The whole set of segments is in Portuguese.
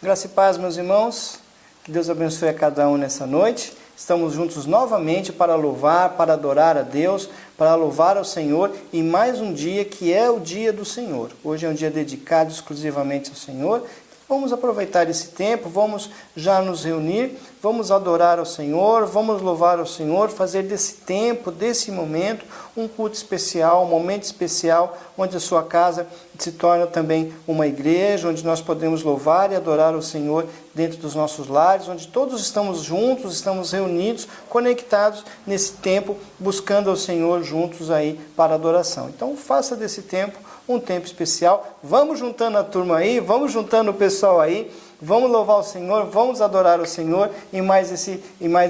Graça e paz, meus irmãos. Que Deus abençoe a cada um nessa noite. Estamos juntos novamente para louvar, para adorar a Deus, para louvar ao Senhor em mais um dia que é o dia do Senhor. Hoje é um dia dedicado exclusivamente ao Senhor. Vamos aproveitar esse tempo, vamos já nos reunir, vamos adorar ao Senhor, vamos louvar ao Senhor, fazer desse tempo, desse momento, um culto especial, um momento especial, onde a sua casa se torna também uma igreja, onde nós podemos louvar e adorar ao Senhor dentro dos nossos lares, onde todos estamos juntos, estamos reunidos, conectados nesse tempo, buscando ao Senhor juntos aí para adoração. Então faça desse tempo um tempo especial. Vamos juntando a turma aí, vamos juntando o pessoal aí, vamos louvar o Senhor, vamos adorar o Senhor e mais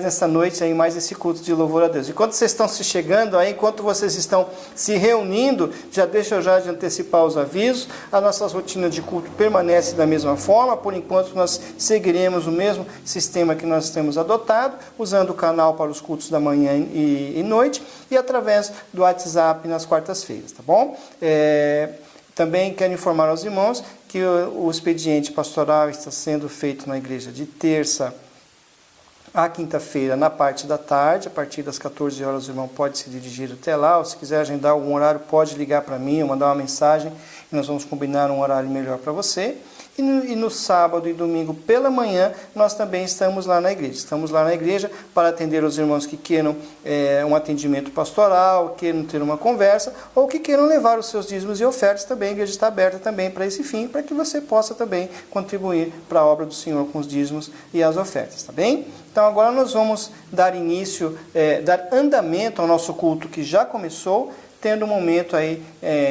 nessa noite aí, mais esse culto de louvor a Deus. Enquanto vocês estão se chegando aí, enquanto vocês estão se reunindo, já deixa eu já de antecipar os avisos. A nossa rotina de culto permanece da mesma forma. Por enquanto nós seguiremos o mesmo sistema que nós temos adotado, usando o canal para os cultos da manhã e noite e através do WhatsApp nas quartas-feiras, tá bom? Também quero informar aos irmãos que o expediente pastoral está sendo feito na igreja de terça a quinta-feira, na parte da tarde. A partir das 14 horas o irmão pode se dirigir até lá, ou se quiser agendar algum horário, pode ligar para mim ou mandar uma mensagem e nós vamos combinar um horário melhor para você. E no sábado e domingo pela manhã, nós também estamos lá na igreja. Estamos lá na igreja para atender os irmãos que queiram um atendimento pastoral, queiram ter uma conversa, ou que queiram levar os seus dízimos e ofertas também. A igreja está aberta também para esse fim, para que você possa também contribuir para a obra do Senhor com os dízimos e as ofertas, tá bem? Então agora nós vamos dar início, dar andamento ao nosso culto que já começou, tendo um momento aí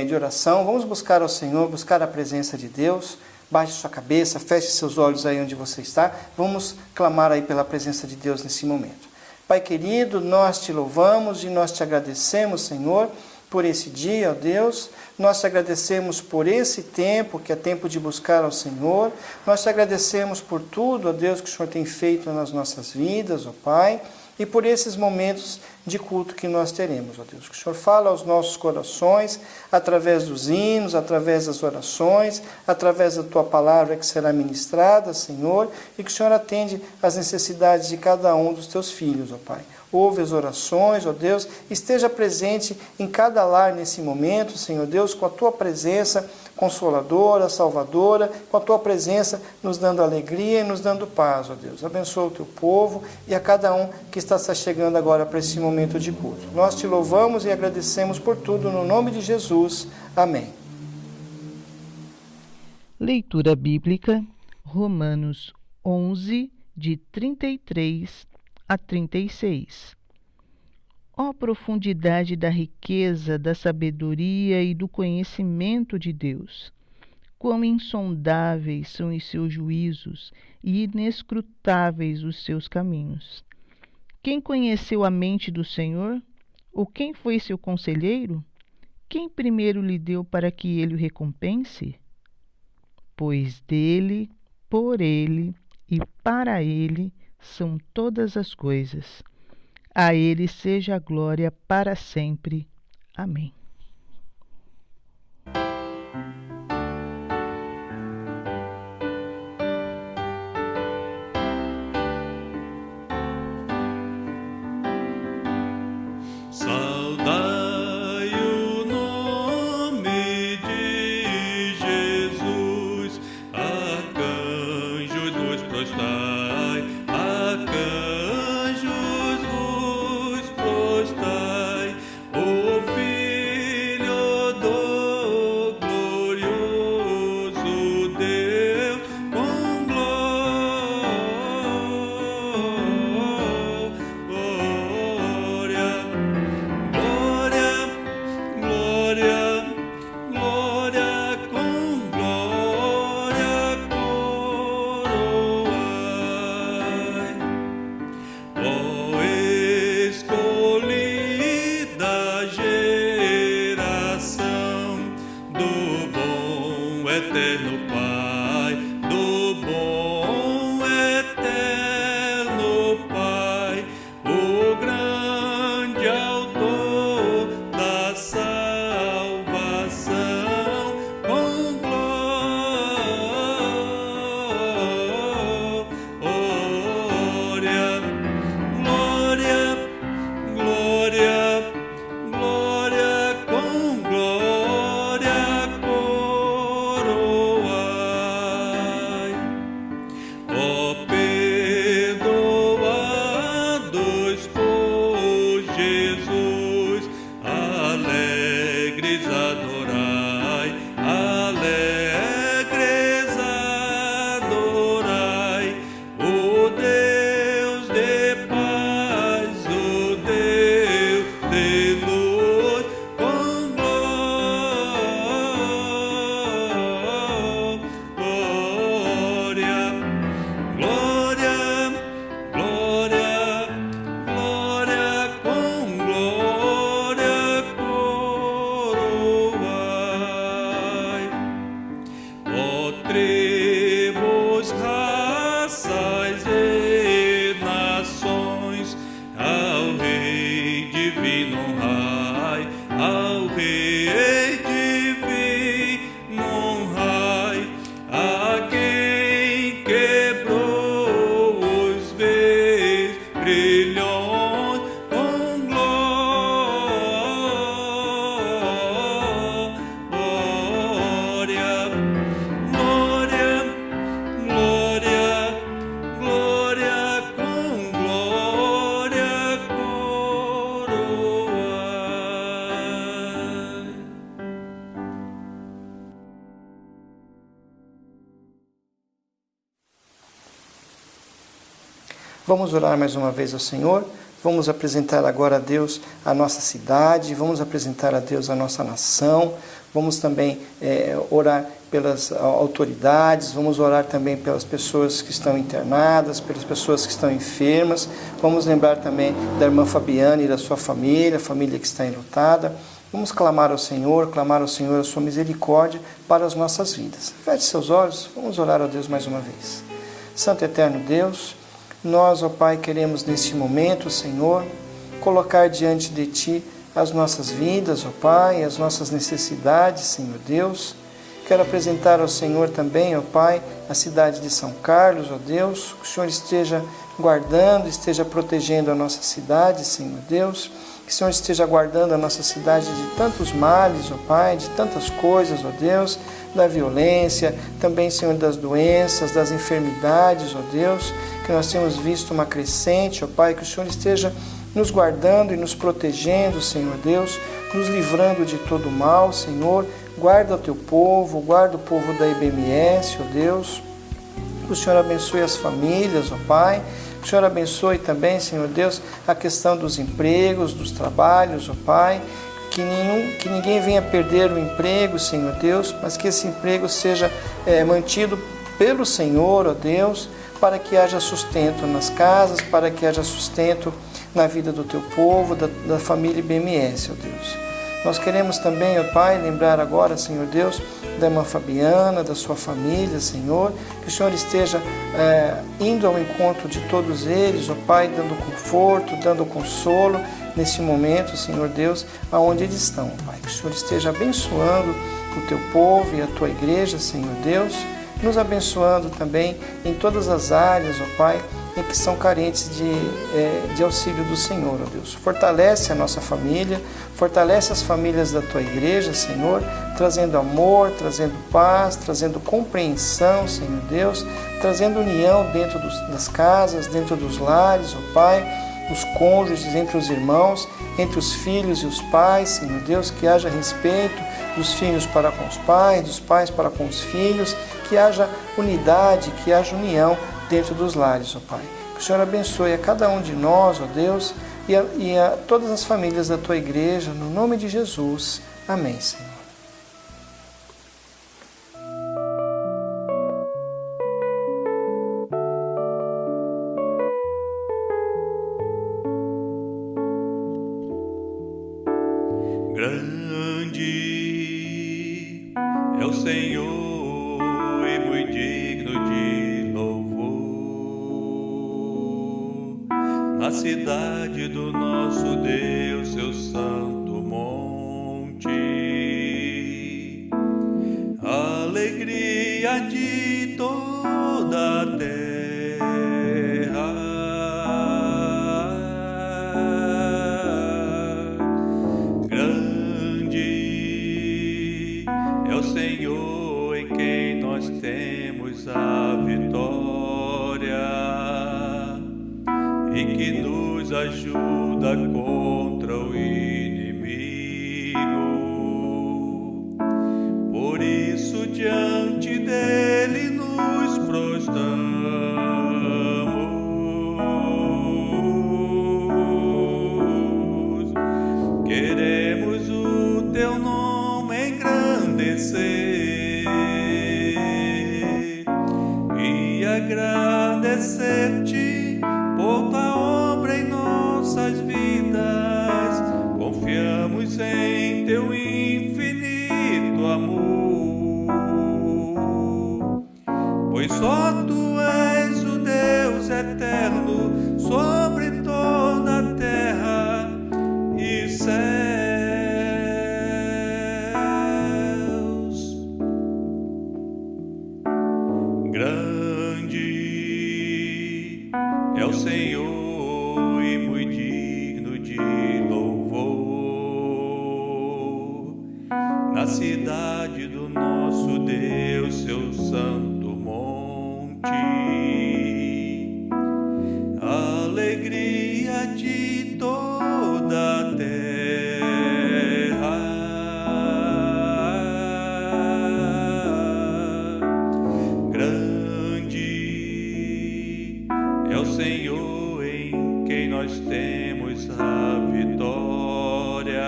de oração. Vamos buscar ao Senhor, buscar a presença de Deus. Baixe sua cabeça, feche seus olhos aí onde você está. Vamos clamar aí pela presença de Deus nesse momento. Pai querido, nós te louvamos e nós te agradecemos, Senhor, por esse dia, ó Deus. Nós te agradecemos por esse tempo, que é tempo de buscar ao Senhor. Nós te agradecemos por tudo, ó Deus, que o Senhor tem feito nas nossas vidas, ó Pai. E por esses momentos de culto que nós teremos, ó Deus. Que o Senhor fala aos nossos corações, através dos hinos, através das orações, através da Tua palavra que será ministrada, Senhor, e que o Senhor atende às necessidades de cada um dos Teus filhos, ó Pai. Ouve as orações, ó Deus, esteja presente em cada lar nesse momento, Senhor Deus, com a Tua presença consoladora, salvadora, com a Tua presença nos dando alegria e nos dando paz, ó Deus. Abençoa o Teu povo e a cada um que está se chegando agora para esse momento de culto. Nós te louvamos e agradecemos por tudo, no nome de Jesus. Amém. Leitura bíblica, Romanos 11, de 33 a 36. Ó profundidade da riqueza, da sabedoria e do conhecimento de Deus! Quão insondáveis são os seus juízos e inescrutáveis os seus caminhos! Quem conheceu a mente do Senhor? Ou quem foi seu conselheiro? Quem primeiro lhe deu para que ele o recompense? Pois dele, por ele e para ele são todas as coisas. A ele seja a glória para sempre. Amém. Saudai o nome de Jesus, arcanjos vos prostai, arcanjos vos prostai, o Filho do glorioso Deus, com glória. Glória, glória, com glória coroai. Ó escolhida geração do bom eterno Pai, do bom eterno Pai, o grande autor da salvação, com glória. coroai. Ó perdoados por Jesus, alegres adorai, alegres adorai, o Deus de paz, o Deus de luz, com glória, glória, glória, glória, com glória coroai. Ó tribos, raças e nações, ao Rei divino honrai, ao Rei divino honrai, a quem quebrou os grilhões, com glória, glória, glória, glória, com glória coroai. Vamos orar mais uma vez ao Senhor. Vamos apresentar agora a Deus a nossa cidade, vamos apresentar a Deus a nossa nação, vamos também orar pelas autoridades, vamos orar também pelas pessoas que estão internadas, pelas pessoas que estão enfermas, vamos lembrar também da irmã Fabiana e da sua família, a família que está enlutada. Vamos clamar ao Senhor a sua misericórdia para as nossas vidas. Feche seus olhos, vamos orar a Deus mais uma vez. Santo e eterno Deus, nós, ó Pai, queremos neste momento, Senhor, colocar diante de Ti as nossas vidas, ó Pai, as nossas necessidades, Senhor Deus. Quero apresentar ao Senhor também, ó Pai, a cidade de São Carlos, ó Deus, que o Senhor esteja guardando, esteja protegendo a nossa cidade, Senhor Deus, que o Senhor esteja guardando a nossa cidade de tantos males, ó Pai, de tantas coisas, ó Deus, da violência, também, Senhor, das doenças, das enfermidades, ó Deus, que nós temos visto uma crescente, ó Pai, que o Senhor esteja nos guardando e nos protegendo, Senhor Deus, nos livrando de todo mal, Senhor. Guarda o Teu povo, guarda o povo da IBMS, ó Deus. Que o Senhor abençoe as famílias, ó Pai. Que o Senhor abençoe também, Senhor Deus, a questão dos empregos, dos trabalhos, ó Pai. Que ninguém venha perder o emprego, Senhor Deus, mas que esse emprego seja mantido pelo Senhor, ó Deus, para que haja sustento nas casas, para que haja sustento na vida do Teu povo, da família IBMS, ó Deus. Nós queremos também, ó Pai, lembrar agora, Senhor Deus, da irmã Fabiana, da sua família, Senhor, que o Senhor esteja indo ao encontro de todos eles, ó Pai, dando conforto, dando consolo nesse momento, Senhor Deus, aonde eles estão, ó Pai. Que o Senhor esteja abençoando o Teu povo e a Tua igreja, Senhor Deus, nos abençoando também em todas as áreas, ó Pai, em que são carentes de auxílio do Senhor, ó Deus. Fortalece a nossa família, fortalece as famílias da Tua igreja, Senhor, trazendo amor, trazendo paz, trazendo compreensão, Senhor Deus, trazendo união dentro das casas, dentro dos lares, ó Pai, os cônjuges, entre os irmãos, entre os filhos e os pais, Senhor Deus, que haja respeito dos filhos para com os pais, dos pais para com os filhos, que haja unidade, que haja união dentro dos lares, ó Pai. Que o Senhor abençoe a cada um de nós, ó Deus, e a todas as famílias da Tua igreja, no nome de Jesus. Amém, Senhor. Grande é o Senhor e muito digno de louvor, na cidade do nosso Deus, seu santo monte, alegria de toda a terra. Grande é o Senhor em quem nós temos a vitória e que nos ajuda contra o inimigo. Por isso, diante dele nos prostramos. Queremos o teu nome engrandecer e agradecer-te por tua obra em nossas vidas. Confiamos em teu infinito amor, pois só tu és o Deus eterno sobre toda a terra e céus. Grande é o Senhor e muito digno de louvor na cidade do nosso Deus, seu santo monte. Alegria de toda a terra, grande é o Senhor em quem nós temos a vitória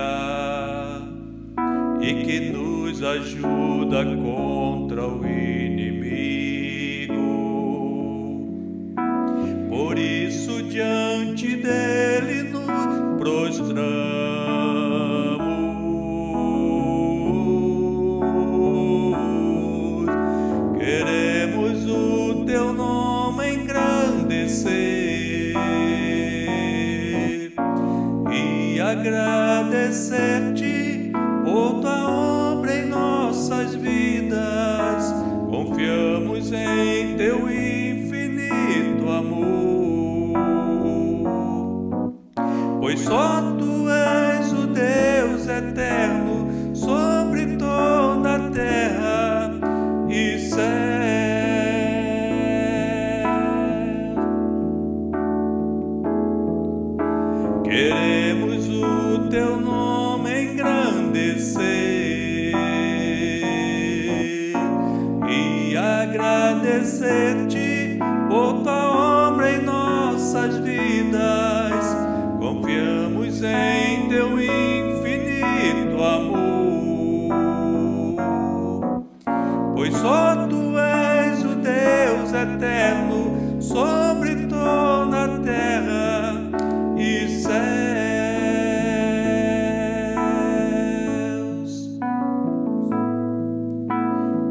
e que nos ajuda contra o inimigo. Por isso, diante dele nos prostramos. Queremos o teu nome engrandecer e agradecer-te por tua obra em nossas vidas. Confiamos em teu infinito amor, pois só tu és o Deus eterno sobre toda a terra e céu. Queremos o teu nome engrandecer e agradecer-te por tua obra em nossas vidas. Confiamos em teu infinito amor, pois só tu és o Deus eterno sobre toda a terra e céus.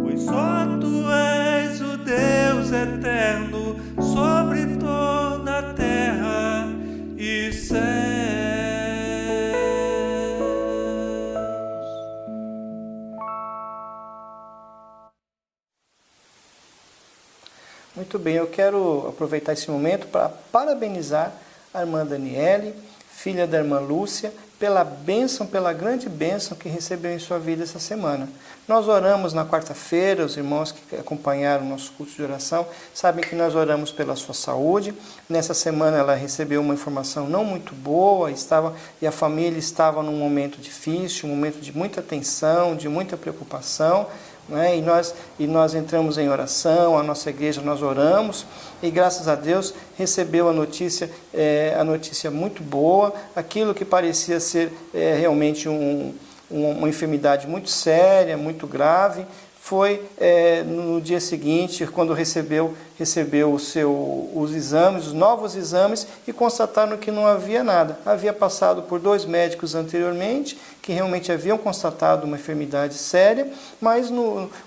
Pois só tu és o Deus eterno sobre toda a terra e céus. Muito bem, eu quero aproveitar esse momento para parabenizar a irmã Daniele, filha da irmã Lúcia, pela bênção, pela grande bênção que recebeu em sua vida essa semana. Nós oramos na quarta-feira, os irmãos que acompanharam o nosso curso de oração sabem que nós oramos pela sua saúde. Nessa semana ela recebeu uma informação não muito boa, e a família estava num momento difícil, um momento de muita tensão, de muita preocupação. Né? E nós entramos em oração, a nossa igreja nós oramos e graças a Deus recebeu a notícia muito boa, aquilo que parecia ser realmente uma enfermidade muito séria, muito grave, foi no dia seguinte, quando recebeu os exames, os novos exames, e constataram que não havia nada. Havia passado por 2 médicos anteriormente, que realmente haviam constatado uma enfermidade séria, mas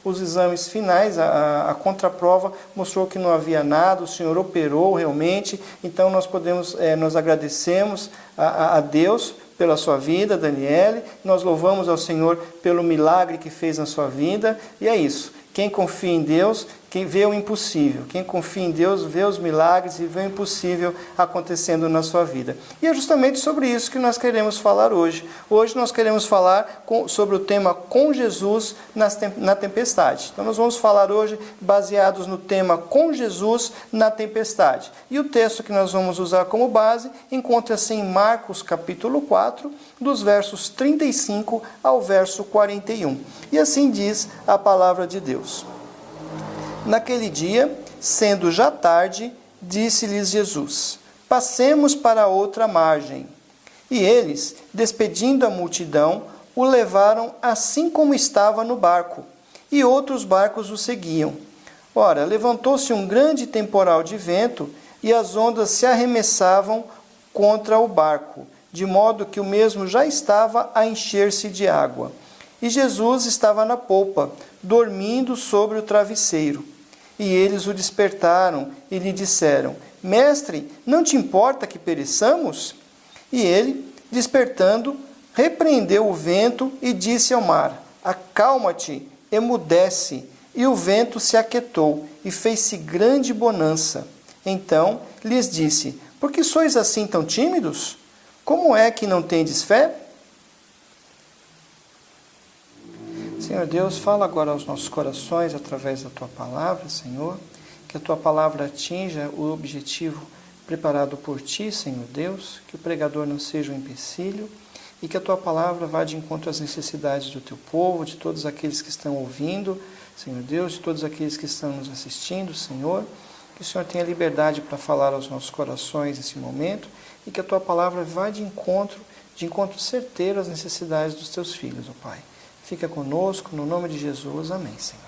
os exames finais, a contraprova, mostrou que não havia nada, o Senhor operou realmente. Então nós agradecemos a Deus pela sua vida, Daniele, nós louvamos ao Senhor pelo milagre que fez na sua vida, e é isso. Quem confia em Deus, quem vê o impossível. Quem confia em Deus vê os milagres e vê o impossível acontecendo na sua vida. E é justamente sobre isso que nós queremos falar hoje. Hoje nós queremos falar sobre o tema com Jesus na tempestade. Então nós vamos falar hoje baseados no tema com Jesus na tempestade. E o texto que nós vamos usar como base encontra-se em Marcos capítulo 4, dos versos 35 ao verso 41. E assim diz a palavra de Deus. Naquele dia, sendo já tarde, disse-lhes Jesus: passemos para a outra margem. E eles, despedindo a multidão, o levaram assim como estava no barco, e outros barcos o seguiam. Ora, levantou-se um grande temporal de vento, e as ondas se arremessavam contra o barco, de modo que o mesmo já estava a encher-se de água. E Jesus estava na polpa, dormindo sobre o travesseiro. E eles o despertaram e lhe disseram: Mestre, não te importa que pereçamos? E ele, despertando, repreendeu o vento e disse ao mar: Acalma-te, emudece. E o vento se aquietou e fez-se grande bonança. Então lhes disse: Por que sois assim tão tímidos? Como é que não tendes fé? Senhor Deus, fala agora aos nossos corações através da Tua palavra, Senhor. Que a Tua palavra atinja o objetivo preparado por Ti, Senhor Deus. Que o pregador não seja um empecilho. E que a Tua palavra vá de encontro às necessidades do Teu povo, de todos aqueles que estão ouvindo, Senhor Deus, de todos aqueles que estão nos assistindo, Senhor. Que o Senhor tenha liberdade para falar aos nossos corações nesse momento. E que a Tua palavra vá de encontro certeiro às necessidades dos Teus filhos, ó Pai. Fica conosco, no nome de Jesus. Amém, Senhor.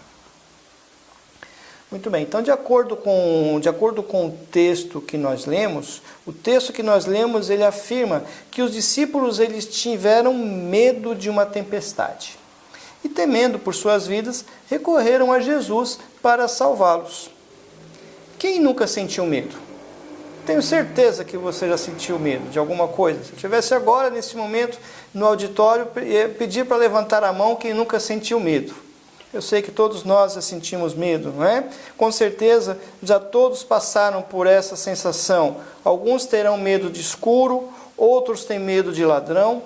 Muito bem, então de acordo com o texto que nós lemos, ele afirma que os discípulos eles tiveram medo de uma tempestade. E temendo por suas vidas, recorreram a Jesus para salvá-los. Quem nunca sentiu medo? Tenho certeza que você já sentiu medo de alguma coisa. Se eu estivesse agora, nesse momento, no auditório, pedir para levantar a mão quem nunca sentiu medo. Eu sei que todos nós já sentimos medo, não é? Com certeza, já todos passaram por essa sensação. Alguns terão medo de escuro, outros têm medo de ladrão.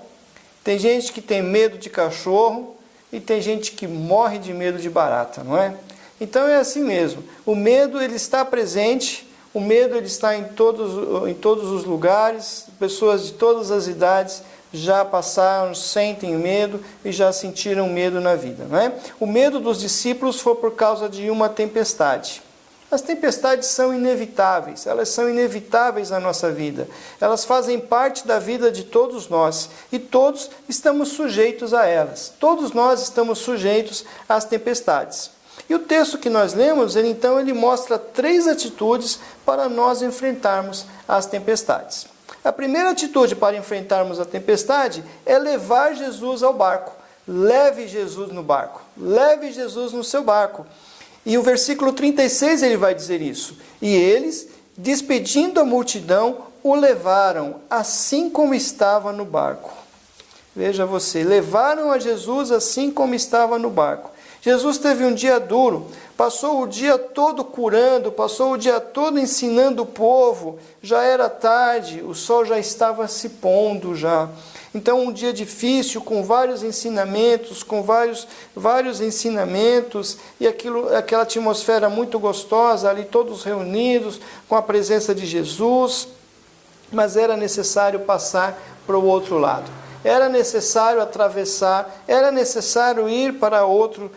Tem gente que tem medo de cachorro e tem gente que morre de medo de barata, não é? Então é assim mesmo. O medo ele está presente. O medo ele está em todos os lugares, pessoas de todas as idades já passaram, sentem medo e já sentiram medo na vida, não é? O medo dos discípulos foi por causa de uma tempestade. As tempestades são inevitáveis, elas são inevitáveis na nossa vida. Elas fazem parte da vida de todos nós e todos estamos sujeitos a elas. Todos nós estamos sujeitos às tempestades. E o texto que nós lemos, ele mostra 3 atitudes para nós enfrentarmos as tempestades. A primeira atitude para enfrentarmos a tempestade é levar Jesus ao barco. Leve Jesus no barco. Leve Jesus no seu barco. E o versículo 36 ele vai dizer isso. E eles, despedindo a multidão, o levaram assim como estava no barco. Veja você, levaram a Jesus assim como estava no barco. Jesus teve um dia duro, passou o dia todo curando, passou o dia todo ensinando o povo, já era tarde, o sol já estava se pondo já. Então um dia difícil, com vários ensinamentos, e aquela atmosfera muito gostosa, ali todos reunidos, com a presença de Jesus, mas era necessário passar para o outro lado. Era necessário atravessar, era necessário ir para outro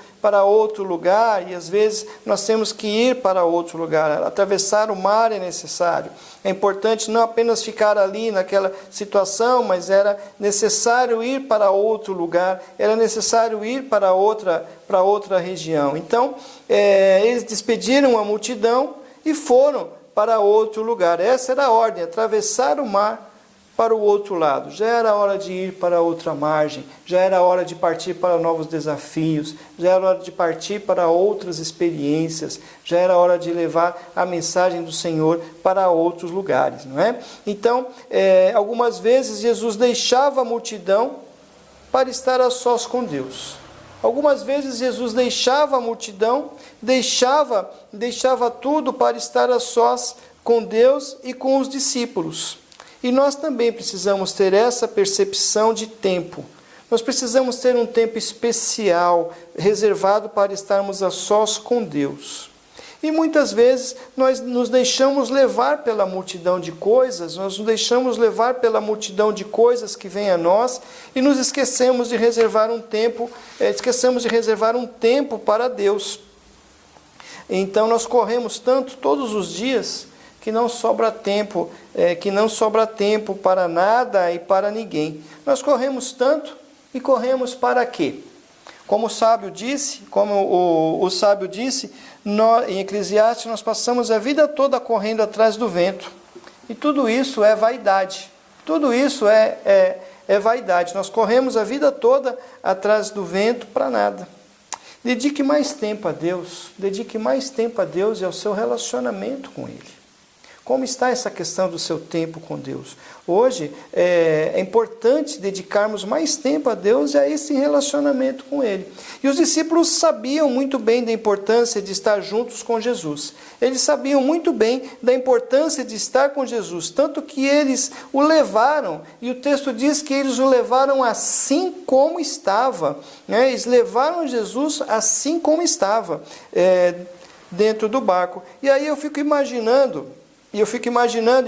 lugar, e às vezes nós temos que ir para outro lugar. Atravessar o mar é necessário. É importante não apenas ficar ali naquela situação, mas era necessário ir para outro lugar, era necessário ir para outra região. Então, eles despediram a multidão e foram para outro lugar. Essa era a ordem, atravessar o mar para o outro lado. Já era hora de ir para outra margem, já era hora de partir para novos desafios, já era hora de partir para outras experiências, já era hora de levar a mensagem do Senhor para outros lugares, não é? Então, algumas vezes Jesus deixava a multidão para estar a sós com Deus. Algumas vezes Jesus deixava a multidão, deixava tudo para estar a sós com Deus e com os discípulos. E nós também precisamos ter essa percepção de tempo. Nós precisamos ter um tempo especial, reservado para estarmos a sós com Deus. E muitas vezes nós nos deixamos levar pela multidão de coisas, nós nos deixamos levar pela multidão de coisas que vem a nós e nos esquecemos de reservar um tempo, para Deus. Então nós corremos tanto todos os dias que não sobra tempo para nada e para ninguém. Nós corremos tanto e corremos para quê? Como o sábio disse, em Eclesiastes, nós passamos a vida toda correndo atrás do vento. E tudo isso é vaidade. Tudo isso é vaidade. Nós corremos a vida toda atrás do vento para nada. Dedique mais tempo a Deus. Dedique mais tempo a Deus e ao seu relacionamento com Ele. Como está essa questão do seu tempo com Deus? Hoje é importante dedicarmos mais tempo a Deus e a esse relacionamento com Ele. E os discípulos sabiam muito bem da importância de estar juntos com Jesus. Eles sabiam muito bem da importância de estar com Jesus, tanto que eles o levaram, e o texto diz que eles o levaram assim como estava. Né? Eles levaram Jesus assim como estava, dentro do barco. E aí eu fico imaginando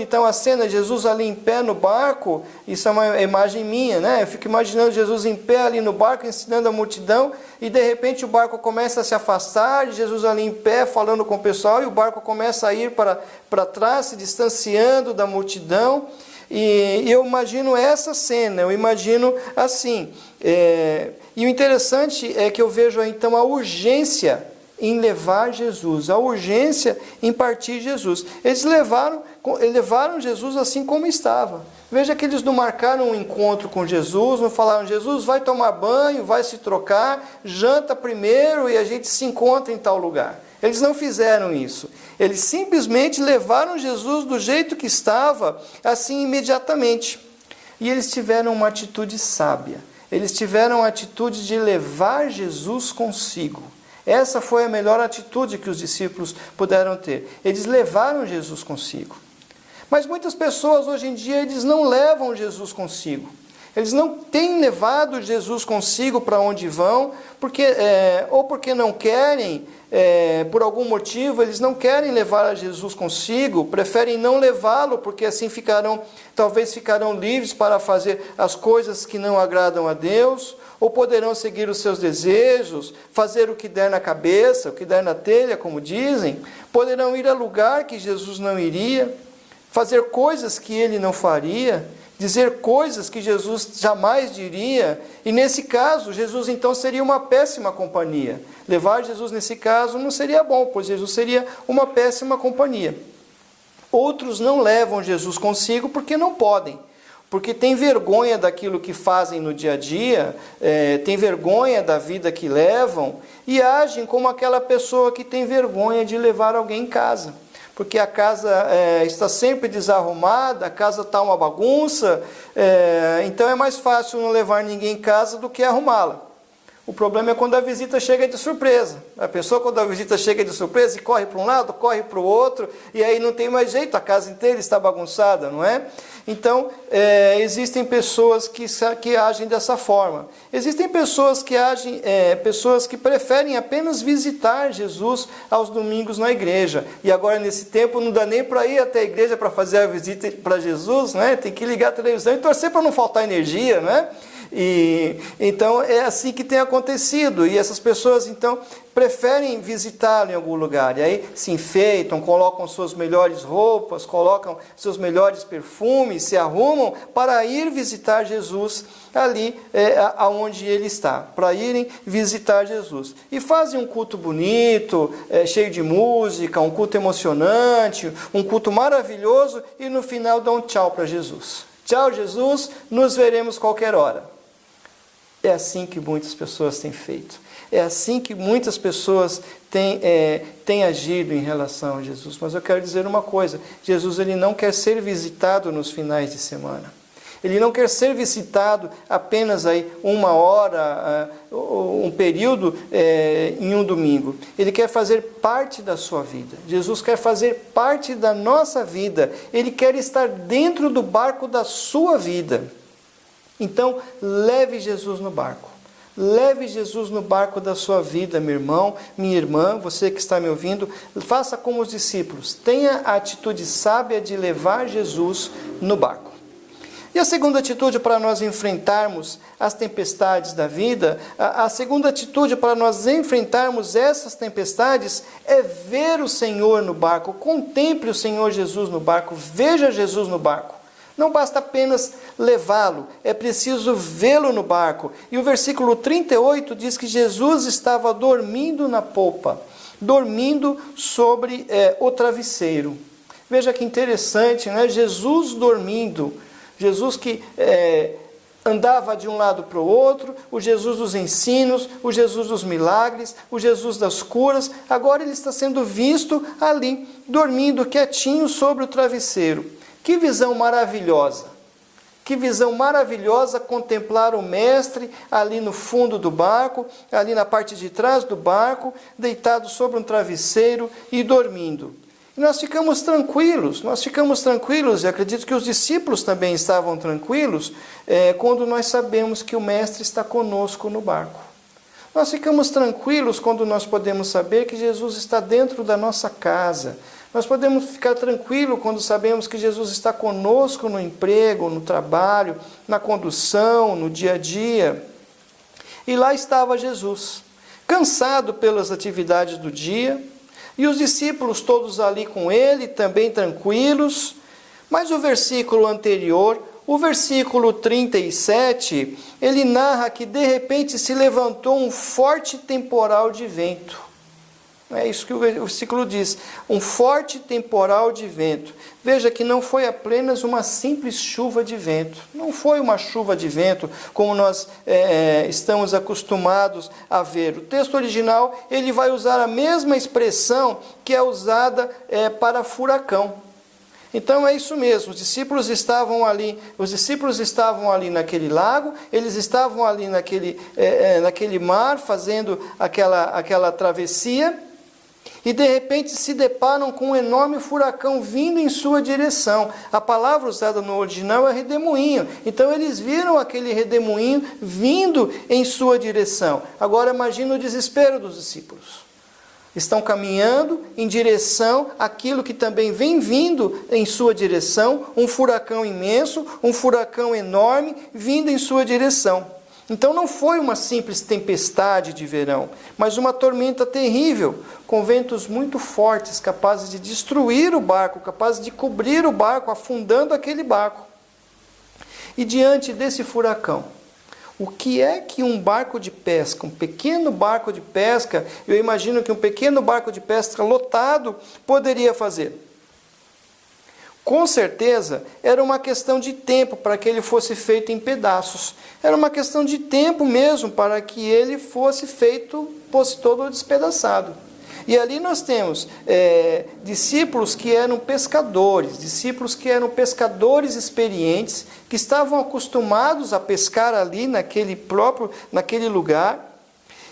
então a cena, Jesus ali em pé no barco, isso é uma imagem minha, né? Eu fico imaginando Jesus em pé ali no barco, ensinando a multidão, e de repente o barco começa a se afastar, Jesus ali em pé falando com o pessoal, e o barco começa a ir para trás, se distanciando da multidão, e eu imagino essa cena, eu imagino assim. E o interessante é que eu vejo então a urgência em levar Jesus, a urgência em partir Jesus. Eles levaram Jesus assim como estava. Veja que eles não marcaram um encontro com Jesus, não falaram, Jesus vai tomar banho, vai se trocar, janta primeiro e a gente se encontra em tal lugar. Eles não fizeram isso. Eles simplesmente levaram Jesus do jeito que estava, assim imediatamente. E eles tiveram uma atitude sábia. Eles tiveram a atitude de levar Jesus consigo. Essa foi a melhor atitude que os discípulos puderam ter. Eles levaram Jesus consigo. Mas muitas pessoas hoje em dia eles não levam Jesus consigo. Eles não têm levado Jesus consigo para onde vão, ou porque não querem, por algum motivo, eles não querem levar Jesus consigo, preferem não levá-lo, porque assim talvez ficarão livres para fazer as coisas que não agradam a Deus, ou poderão seguir os seus desejos, fazer o que der na cabeça, o que der na telha, como dizem, poderão ir a lugar que Jesus não iria, fazer coisas que ele não faria, dizer coisas que Jesus jamais diria, e nesse caso, Jesus então seria uma péssima companhia. Levar Jesus nesse caso não seria bom, pois Jesus seria uma péssima companhia. Outros não levam Jesus consigo porque não podem. Porque tem vergonha daquilo que fazem no dia a dia, tem vergonha da vida que levam e agem como aquela pessoa que tem vergonha de levar alguém em casa. Porque a casa está sempre desarrumada, a casa está uma bagunça, então é mais fácil não levar ninguém em casa do que arrumá-la. O problema é quando a visita chega de surpresa. A pessoa, quando a visita chega de surpresa, e corre para um lado, corre para o outro, e aí não tem mais jeito, a casa inteira está bagunçada, não é? Então, existem pessoas que agem dessa forma. Existem pessoas que preferem apenas visitar Jesus aos domingos na igreja. E agora, nesse tempo, não dá nem para ir até a igreja para fazer a visita para Jesus, né? Tem que ligar a televisão e torcer para não faltar energia, né? E então é assim que tem acontecido, e essas pessoas então preferem visitá-lo em algum lugar, e aí se enfeitam, colocam suas melhores roupas, colocam seus melhores perfumes, se arrumam para ir visitar Jesus ali aonde ele está, para irem visitar Jesus, e fazem um culto bonito, cheio de música, um culto emocionante, um culto maravilhoso, e no final dão um tchau para Jesus. Tchau, Jesus, nos veremos qualquer hora. É assim que muitas pessoas têm feito. É assim que muitas pessoas têm agido em relação a Jesus. Mas eu quero dizer uma coisa. Jesus ele não quer ser visitado nos finais de semana. Ele não quer ser visitado apenas aí uma hora, um período em um domingo. Ele quer fazer parte da sua vida. Jesus quer fazer parte da nossa vida. Ele quer estar dentro do barco da sua vida. Então, leve Jesus no barco. Leve Jesus no barco da sua vida, meu irmão, minha irmã, você que está me ouvindo. Faça como os discípulos. Tenha a atitude sábia de levar Jesus no barco. E a segunda atitude para nós enfrentarmos as tempestades da vida, a segunda atitude para nós enfrentarmos essas tempestades é ver o Senhor no barco. Contemple o Senhor Jesus no barco, veja Jesus no barco. Não basta apenas levá-lo, é preciso vê-lo no barco. E o versículo 38 diz que Jesus estava dormindo na polpa, dormindo sobre o travesseiro. Veja que interessante, né? Jesus dormindo. Jesus que andava de um lado para o outro, o Jesus dos ensinos, o Jesus dos milagres, o Jesus das curas, agora ele está sendo visto ali, dormindo quietinho sobre o travesseiro. Que visão maravilhosa! Que visão maravilhosa contemplar o Mestre ali no fundo do barco, ali na parte de trás do barco, deitado sobre um travesseiro e dormindo. E nós ficamos tranquilos, e acredito que os discípulos também estavam tranquilos, quando nós sabemos que o Mestre está conosco no barco. Nós ficamos tranquilos quando nós podemos saber que Jesus está dentro da nossa casa. Nós podemos ficar tranquilos quando sabemos que Jesus está conosco no emprego, no trabalho, na condução, no dia a dia. E lá estava Jesus, cansado pelas atividades do dia, e os discípulos todos ali com ele, também tranquilos. Mas o versículo anterior, o versículo 37, ele narra que de repente se levantou um forte temporal de vento. É isso que o versículo diz, um forte temporal de vento. Veja que não foi apenas uma simples chuva de vento, não foi uma chuva de vento como nós estamos acostumados a ver. O texto original ele vai usar a mesma expressão que é usada para furacão. Então é isso mesmo, os discípulos estavam ali naquele lago, eles estavam ali naquele mar, fazendo aquela travessia, e de repente se deparam com um enorme furacão vindo em sua direção. A palavra usada no original é redemoinho. Então eles viram aquele redemoinho vindo em sua direção. Agora imagina o desespero dos discípulos. Estão caminhando em direção àquilo que também vem vindo em sua direção, um furacão imenso, um furacão enorme vindo em sua direção. Então não foi uma simples tempestade de verão, mas uma tormenta terrível, com ventos muito fortes, capazes de destruir o barco, capazes de cobrir o barco, afundando aquele barco. E diante desse furacão, o que é que um barco de pesca, um pequeno barco de pesca, eu imagino que um pequeno barco de pesca lotado poderia fazer? Com certeza, era uma questão de tempo para que ele fosse feito em pedaços. Era uma questão de tempo mesmo para que ele fosse todo despedaçado. E ali nós temos discípulos que eram pescadores experientes, que estavam acostumados a pescar ali naquele lugar,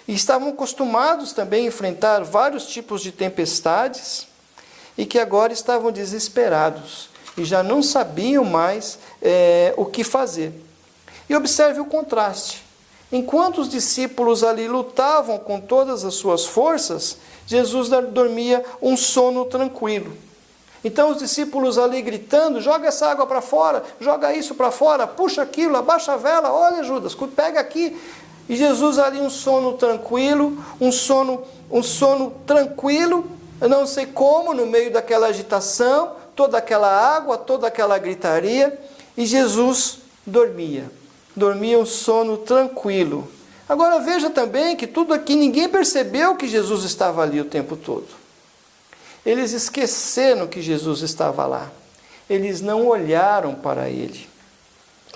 e estavam acostumados também a enfrentar vários tipos de tempestades, e que agora estavam desesperados e já não sabiam mais o que fazer. E observe o contraste. Enquanto os discípulos ali lutavam com todas as suas forças, Jesus dormia um sono tranquilo. Então os discípulos ali gritando, joga essa água para fora, joga isso para fora, puxa aquilo, abaixa a vela, olha Judas, pega aqui. E Jesus ali um sono tranquilo, eu não sei como, no meio daquela agitação, toda aquela água, toda aquela gritaria, e Jesus dormia um sono tranquilo. Agora veja também que tudo aqui, ninguém percebeu que Jesus estava ali o tempo todo. Eles esqueceram que Jesus estava lá. Eles não olharam para ele.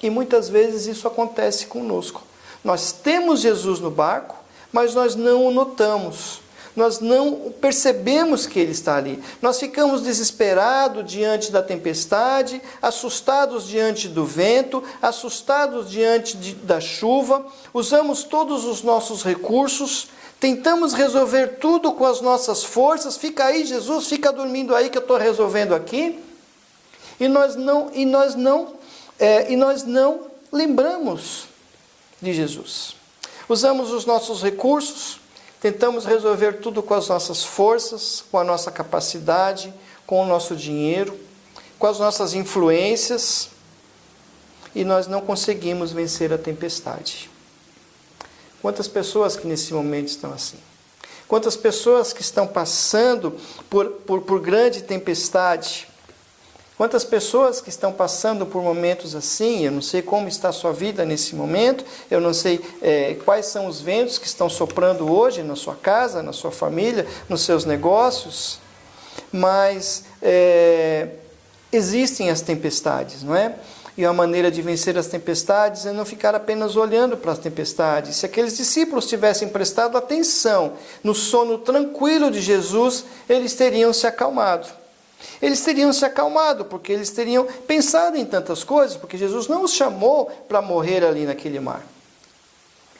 E muitas vezes isso acontece conosco. Nós temos Jesus no barco, mas nós não o notamos. nós não percebemos que Ele está ali. Nós ficamos desesperados diante da tempestade, assustados diante do vento, assustados diante da chuva, usamos todos os nossos recursos, tentamos resolver tudo com as nossas forças. Fica aí, Jesus, fica dormindo aí que eu estou resolvendo aqui. E nós não lembramos de Jesus. Usamos os nossos recursos, tentamos resolver tudo com as nossas forças, com a nossa capacidade, com o nosso dinheiro, com as nossas influências, e nós não conseguimos vencer a tempestade. Quantas pessoas que nesse momento estão assim? Quantas pessoas que estão passando por grande tempestade? Quantas pessoas que estão passando por momentos assim? Eu não sei como está a sua vida nesse momento, eu não sei quais são os ventos que estão soprando hoje na sua casa, na sua família, nos seus negócios, mas existem as tempestades, não é? E a maneira de vencer as tempestades é não ficar apenas olhando para as tempestades. Se aqueles discípulos tivessem prestado atenção no sono tranquilo de Jesus, eles teriam se acalmado. Eles teriam se acalmado, porque eles teriam pensado em tantas coisas, porque Jesus não os chamou para morrer ali naquele mar.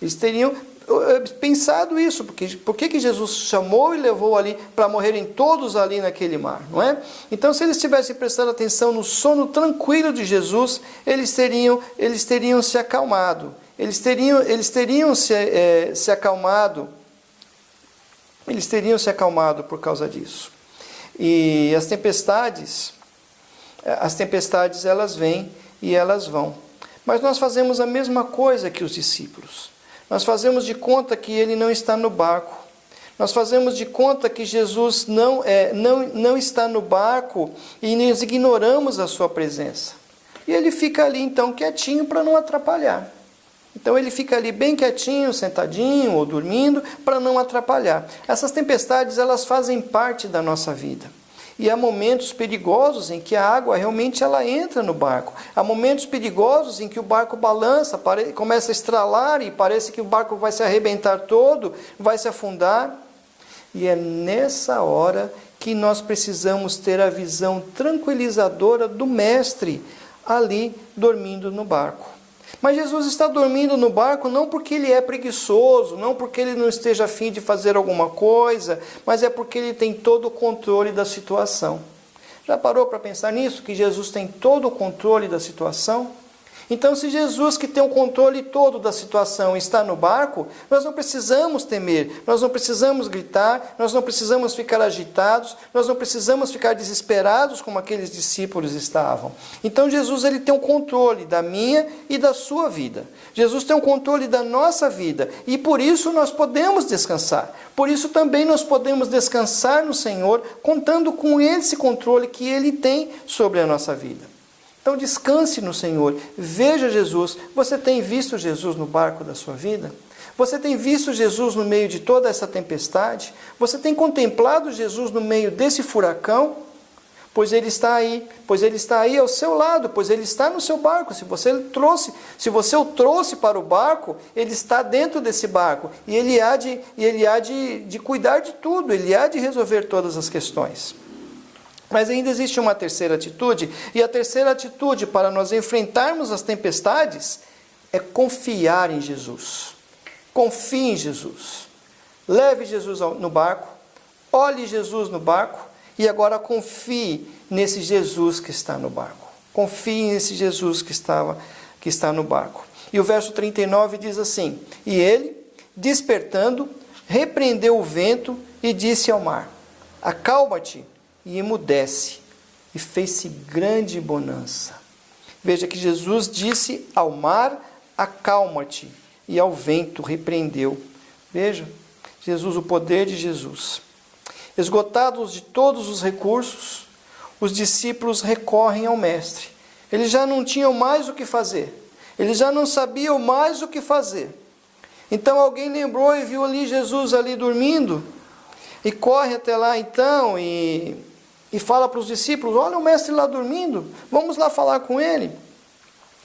Eles teriam pensado isso, porque por que Jesus chamou e levou ali para morrerem todos ali naquele mar, não é? Então, se eles tivessem prestado atenção no sono tranquilo de Jesus, eles teriam se acalmado. Eles teriam se acalmado. Eles teriam se acalmado por causa disso. E as tempestades elas vêm e elas vão. Mas nós fazemos a mesma coisa que os discípulos. Nós fazemos de conta que Ele não está no barco. Nós fazemos de conta que Jesus não está no barco e nós ignoramos a sua presença. E Ele fica ali então quietinho para não atrapalhar. Então ele fica ali bem quietinho, sentadinho ou dormindo, para não atrapalhar. Essas tempestades, elas fazem parte da nossa vida. E há momentos perigosos em que a água realmente ela entra no barco. Há momentos perigosos em que o barco balança, começa a estralar e parece que o barco vai se arrebentar todo, vai se afundar. E é nessa hora que nós precisamos ter a visão tranquilizadora do Mestre ali dormindo no barco. Mas Jesus está dormindo no barco não porque ele é preguiçoso, não porque ele não esteja a fim de fazer alguma coisa, mas é porque ele tem todo o controle da situação. Já parou para pensar nisso? Que Jesus tem todo o controle da situação? Então, se Jesus, que tem o controle todo da situação, está no barco, nós não precisamos temer, nós não precisamos gritar, nós não precisamos ficar agitados, nós não precisamos ficar desesperados como aqueles discípulos estavam. Então, Jesus ele tem o controle da minha e da sua vida. Jesus tem o controle da nossa vida e por isso nós podemos descansar. Por isso também nós podemos descansar no Senhor, contando com esse controle que Ele tem sobre a nossa vida. Então descanse no Senhor, veja Jesus. Você tem visto Jesus no barco da sua vida? Você tem visto Jesus no meio de toda essa tempestade? Você tem contemplado Jesus no meio desse furacão? Pois Ele está aí ao seu lado, pois Ele está no seu barco. Se você o trouxe para o barco, Ele está dentro desse barco. E Ele há de cuidar de tudo, Ele há de resolver todas as questões. Mas ainda existe uma terceira atitude, e a terceira atitude para nós enfrentarmos as tempestades é confiar em Jesus. Confie em Jesus. Leve Jesus no barco, olhe Jesus no barco, e agora confie nesse Jesus que está no barco. Confie nesse Jesus que está no barco. E o verso 39 diz assim: E ele, despertando, repreendeu o vento e disse ao mar: Acalma-te, e emudece, e fez-se grande bonança. Veja que Jesus disse ao mar: acalma-te, e ao vento repreendeu. Veja, Jesus, o poder de Jesus. Esgotados de todos os recursos, os discípulos recorrem ao Mestre. Eles já não tinham mais o que fazer. Eles já não sabiam mais o que fazer. Então alguém lembrou e viu ali Jesus ali dormindo, e corre até lá então e fala para os discípulos: olha o Mestre lá dormindo, vamos lá falar com ele.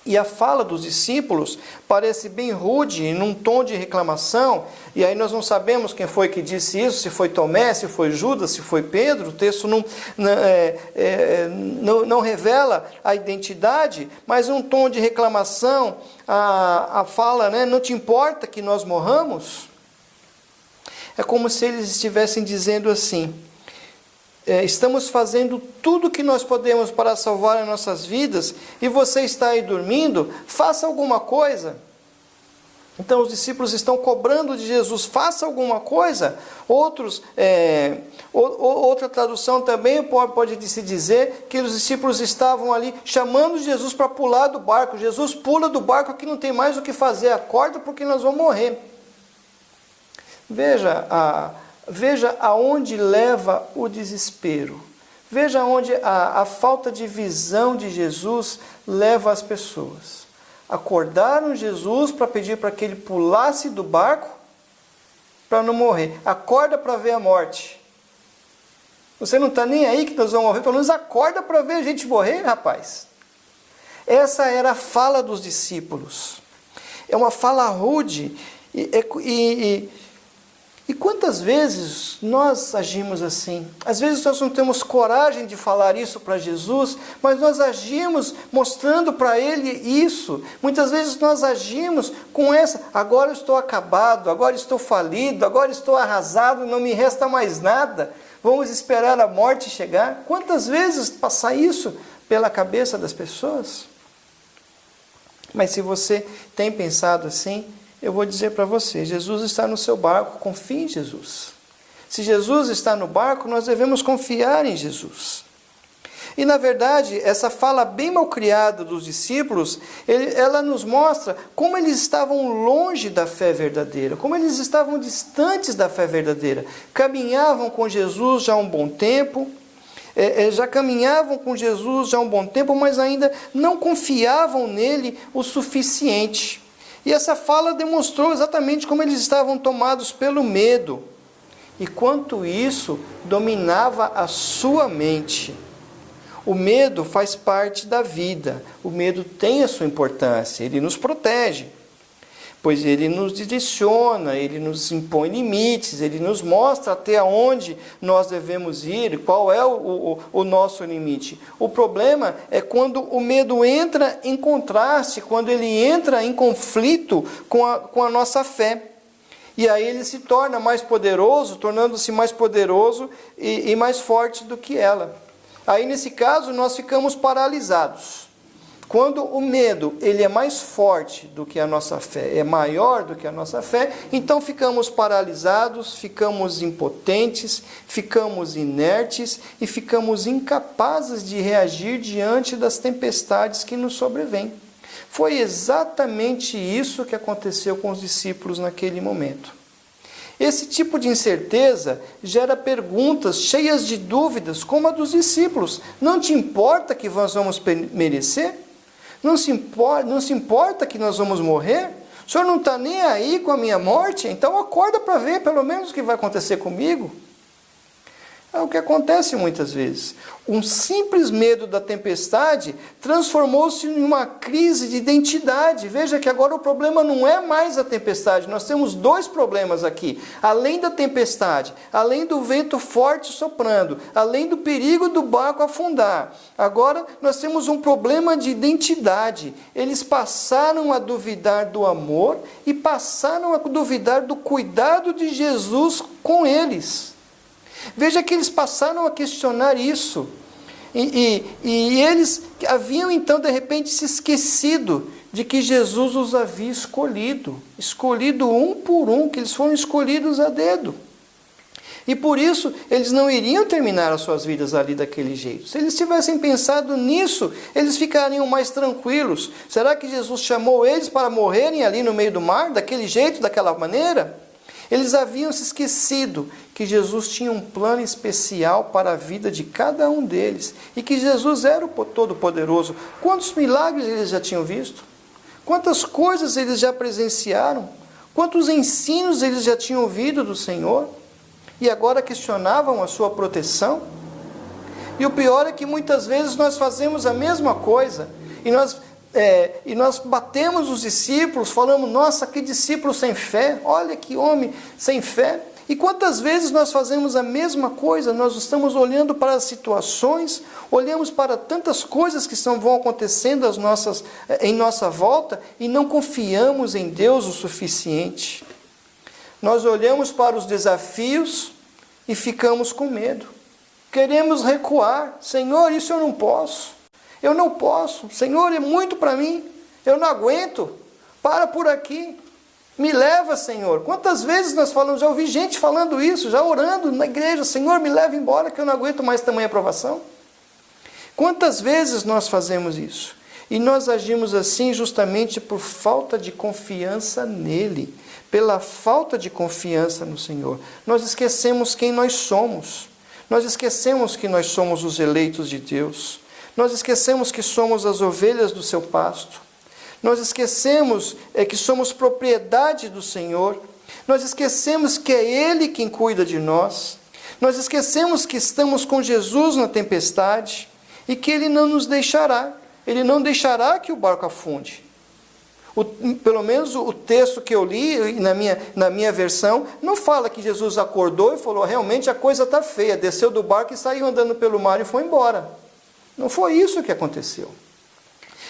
E a fala dos discípulos parece bem rude, num tom de reclamação, e aí nós não sabemos quem foi que disse isso, se foi Tomé, se foi Judas, se foi Pedro, o texto não revela a identidade, mas um tom de reclamação, a fala, né, não te importa que nós morramos? É como se eles estivessem dizendo assim, estamos fazendo tudo o que nós podemos para salvar as nossas vidas, e você está aí dormindo, faça alguma coisa. Então os discípulos estão cobrando de Jesus, faça alguma coisa. Outra tradução também pode se dizer que os discípulos estavam ali chamando Jesus para pular do barco. Jesus, pula do barco que não tem mais o que fazer, acorda porque nós vamos morrer. Veja aonde leva o desespero. Veja aonde a falta de visão de Jesus leva as pessoas. Acordaram Jesus para pedir para que ele pulasse do barco para não morrer. Acorda para ver a morte. Você não está nem aí que nós vamos morrer, pelo menos acorda para ver a gente morrer, rapaz. Essa era a fala dos discípulos. É uma fala rude. E quantas vezes nós agimos assim? Às vezes nós não temos coragem de falar isso para Jesus, mas nós agimos mostrando para Ele isso. Muitas vezes nós agimos com agora eu estou acabado, agora estou falido, agora estou arrasado, não me resta mais nada. Vamos esperar a morte chegar? Quantas vezes passa isso pela cabeça das pessoas? Mas se você tem pensado assim, eu vou dizer para você, Jesus está no seu barco, confie em Jesus. Se Jesus está no barco, nós devemos confiar em Jesus. E na verdade, essa fala bem malcriada dos discípulos, ela nos mostra como eles estavam longe da fé verdadeira, como eles estavam distantes da fé verdadeira. Caminhavam com Jesus já há um bom tempo, mas ainda não confiavam nele o suficiente. E essa fala demonstrou exatamente como eles estavam tomados pelo medo. E quanto isso dominava a sua mente. O medo faz parte da vida. O medo tem a sua importância. Ele nos protege. Pois ele nos direciona, ele nos impõe limites, ele nos mostra até onde nós devemos ir, qual é o nosso limite. O problema é quando o medo entra em contraste, quando ele entra em conflito com a nossa fé. E aí ele se torna mais poderoso, tornando-se mais poderoso e mais forte do que ela. Aí nesse caso nós ficamos paralisados. Quando o medo ele é mais forte do que a nossa fé, é maior do que a nossa fé, então ficamos paralisados, ficamos impotentes, ficamos inertes e ficamos incapazes de reagir diante das tempestades que nos sobrevêm. Foi exatamente isso que aconteceu com os discípulos naquele momento. Esse tipo de incerteza gera perguntas cheias de dúvidas, como a dos discípulos. Não te importa que nós vamos perecer? Não se importa que nós vamos morrer? O senhor não está nem aí com a minha morte? Então acorda para ver pelo menos o que vai acontecer comigo. É o que acontece muitas vezes. Um simples medo da tempestade transformou-se em uma crise de identidade. Veja que agora o problema não é mais a tempestade. Nós temos dois problemas aqui. Além da tempestade, além do vento forte soprando, além do perigo do barco afundar. Agora nós temos um problema de identidade. Eles passaram a duvidar do amor e passaram a duvidar do cuidado de Jesus com eles. Veja que eles passaram a questionar isso. E eles haviam então de repente se esquecido de que Jesus os havia escolhido um por um, que eles foram escolhidos a dedo. E por isso eles não iriam terminar as suas vidas ali daquele jeito. Se eles tivessem pensado nisso, eles ficariam mais tranquilos. Será que Jesus chamou eles para morrerem ali no meio do mar, daquele jeito, daquela maneira? Eles haviam se esquecido que Jesus tinha um plano especial para a vida de cada um deles e que Jesus era o Todo-Poderoso. Quantos milagres eles já tinham visto? Quantas coisas eles já presenciaram? Quantos ensinos eles já tinham ouvido do Senhor? E agora questionavam a sua proteção? E o pior é que muitas vezes nós fazemos a mesma coisa e nós e nós batemos os discípulos, falamos, nossa, que discípulo sem fé, olha que homem sem fé. E quantas vezes nós fazemos a mesma coisa? Nós estamos olhando para as situações, olhamos para tantas coisas que vão acontecendo em nossa volta e não confiamos em Deus o suficiente. Nós olhamos para os desafios e ficamos com medo. Queremos recuar. Senhor, isso eu não posso. Eu não posso. Senhor, é muito para mim. Eu não aguento. Para por aqui. Me leva, Senhor. Quantas vezes nós falamos, já ouvi gente falando isso, já orando na igreja, Senhor, me leva embora que eu não aguento mais tamanha provação. Quantas vezes nós fazemos isso? E nós agimos assim justamente por falta de confiança nele, pela falta de confiança no Senhor. Nós esquecemos quem nós somos. Nós esquecemos que nós somos os eleitos de Deus. Nós esquecemos que somos as ovelhas do seu pasto. Nós esquecemos que somos propriedade do Senhor. Nós esquecemos que é Ele quem cuida de nós. Nós esquecemos que estamos com Jesus na tempestade e que Ele não nos deixará. Ele não deixará que o barco afunde. Pelo menos o texto que eu li na minha versão não fala que Jesus acordou e falou, realmente a coisa está feia. Desceu do barco e saiu andando pelo mar e foi embora. Não foi isso que aconteceu.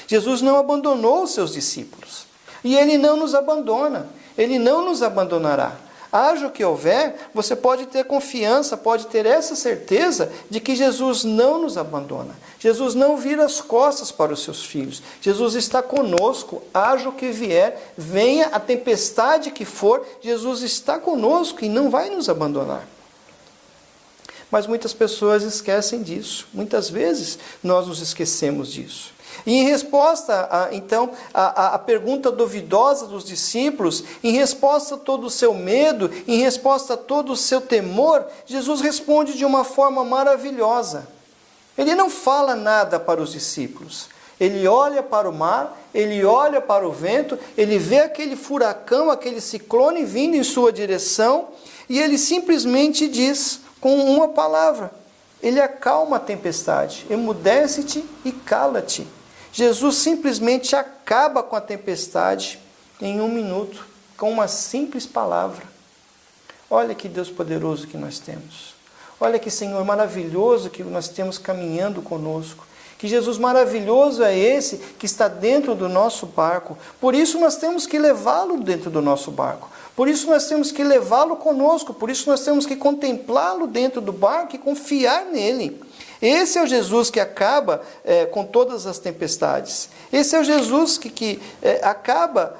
Jesus não abandonou os seus discípulos. E Ele não nos abandona. Ele não nos abandonará. Haja o que houver, você pode ter confiança, pode ter essa certeza de que Jesus não nos abandona. Jesus não vira as costas para os seus filhos. Jesus está conosco, haja o que vier, venha a tempestade que for, Jesus está conosco e não vai nos abandonar. Mas muitas pessoas esquecem disso. Muitas vezes nós nos esquecemos disso. E em resposta, à pergunta duvidosa dos discípulos, em resposta a todo o seu medo, em resposta a todo o seu temor, Jesus responde de uma forma maravilhosa. Ele não fala nada para os discípulos. Ele olha para o mar, ele olha para o vento, ele vê aquele furacão, aquele ciclone vindo em sua direção, e ele simplesmente diz com uma palavra, ele acalma a tempestade, emudece-te e cala-te. Jesus simplesmente acaba com a tempestade em 1 minuto, com uma simples palavra. Olha que Deus poderoso que nós temos. Olha que Senhor maravilhoso que nós temos caminhando conosco. Que Jesus maravilhoso é esse que está dentro do nosso barco. Por isso nós temos que levá-lo dentro do nosso barco. Por isso nós temos que levá-lo conosco. Por isso nós temos que contemplá-lo dentro do barco e confiar nele. Esse é o Jesus que acaba com todas as tempestades. Esse é o Jesus que acaba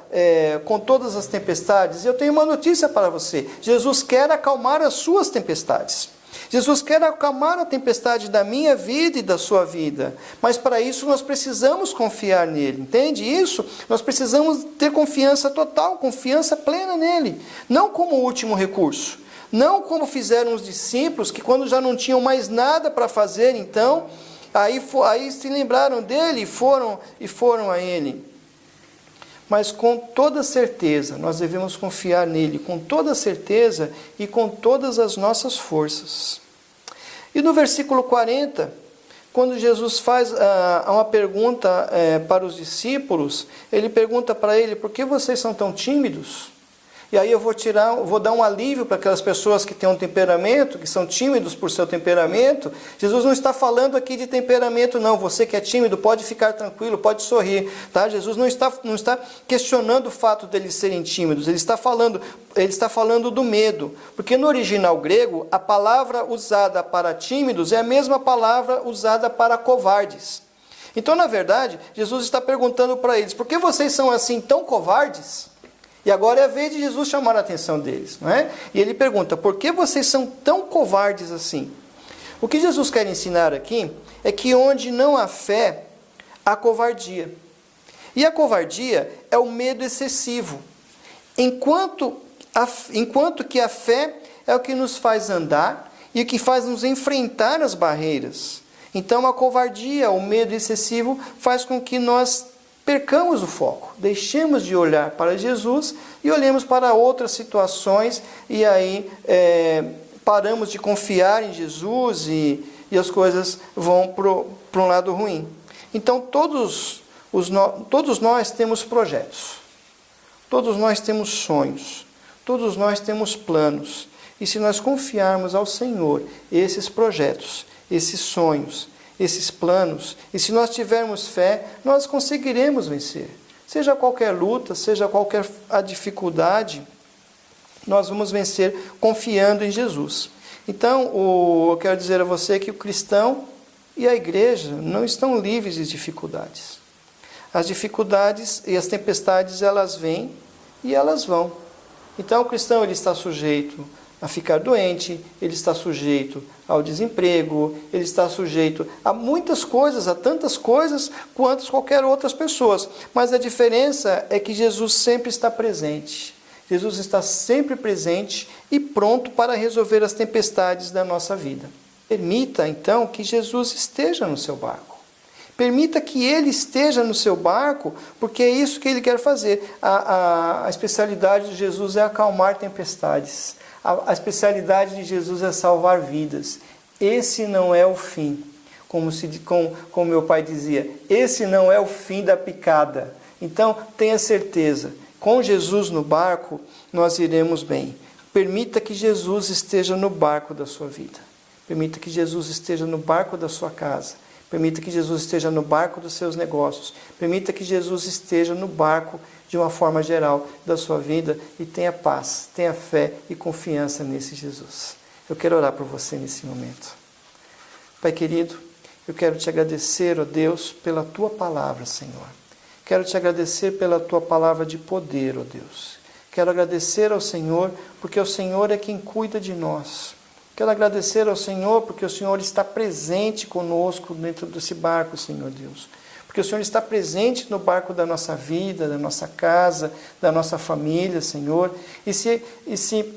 com todas as tempestades. E eu tenho uma notícia para você. Jesus quer acalmar as suas tempestades. Jesus quer acalmar a tempestade da minha vida e da sua vida. Mas para isso nós precisamos confiar nele. Entende isso? Nós precisamos ter confiança total, confiança plena nele. Não como último recurso. Não como fizeram os discípulos, que quando já não tinham mais nada para fazer, então, aí se lembraram dele e foram a ele. Mas com toda certeza, nós devemos confiar nele, com toda certeza e com todas as nossas forças. E no versículo 40, quando Jesus faz uma pergunta para os discípulos, ele pergunta para ele, por que vocês são tão tímidos? E aí eu vou dar um alívio para aquelas pessoas que têm um temperamento, que são tímidos por seu temperamento. Jesus não está falando aqui de temperamento, não. Você que é tímido pode ficar tranquilo, pode sorrir. Tá? Jesus não está questionando o fato deles serem tímidos. Ele está falando do medo. Porque no original grego, a palavra usada para tímidos é a mesma palavra usada para covardes. Então, na verdade, Jesus está perguntando para eles, por que vocês são assim tão covardes? E agora é a vez de Jesus chamar a atenção deles, não é? E ele pergunta, por que vocês são tão covardes assim? O que Jesus quer ensinar aqui é que onde não há fé, há covardia. E a covardia é o medo excessivo. Enquanto que a fé é o que nos faz andar e o que faz nos enfrentar as barreiras. Então a covardia, o medo excessivo, faz com que nós percamos o foco, deixemos de olhar para Jesus e olhemos para outras situações e aí paramos de confiar em Jesus e as coisas vão para um lado ruim. Então todos Todos nós temos projetos, todos nós temos sonhos, todos nós temos planos. E se nós confiarmos ao Senhor esses projetos, esses sonhos, esses planos, e se nós tivermos fé, nós conseguiremos vencer. Seja qualquer luta, seja qualquer a dificuldade, nós vamos vencer confiando em Jesus. Então, eu quero dizer a você que o cristão e a igreja não estão livres de dificuldades. As dificuldades e as tempestades, elas vêm e elas vão. Então, o cristão ele está sujeito a ficar doente, ele está sujeito ao desemprego, ele está sujeito a muitas coisas, a tantas coisas quanto qualquer outras pessoas. Mas a diferença é que Jesus sempre está presente. Jesus está sempre presente e pronto para resolver as tempestades da nossa vida. Permita, então, que Jesus esteja no seu barco. Permita que Ele esteja no seu barco, porque é isso que Ele quer fazer. A especialidade de Jesus é acalmar tempestades. A especialidade de Jesus é salvar vidas. Esse não é o fim. Como meu pai dizia, esse não é o fim da picada. Então, tenha certeza, com Jesus no barco, nós iremos bem. Permita que Jesus esteja no barco da sua vida. Permita que Jesus esteja no barco da sua casa. Permita que Jesus esteja no barco dos seus negócios. Permita que Jesus esteja no barco, de uma forma geral, da sua vida. E tenha paz, tenha fé e confiança nesse Jesus. Eu quero orar por você nesse momento. Pai querido, eu quero te agradecer, ó Deus, pela Tua palavra, Senhor. Quero te agradecer pela Tua palavra de poder, ó Deus. Quero agradecer ao Senhor, porque o Senhor é quem cuida de nós. Quero agradecer ao Senhor, porque o Senhor está presente conosco dentro desse barco, Senhor Deus. Porque o Senhor está presente no barco da nossa vida, da nossa casa, da nossa família, Senhor. E se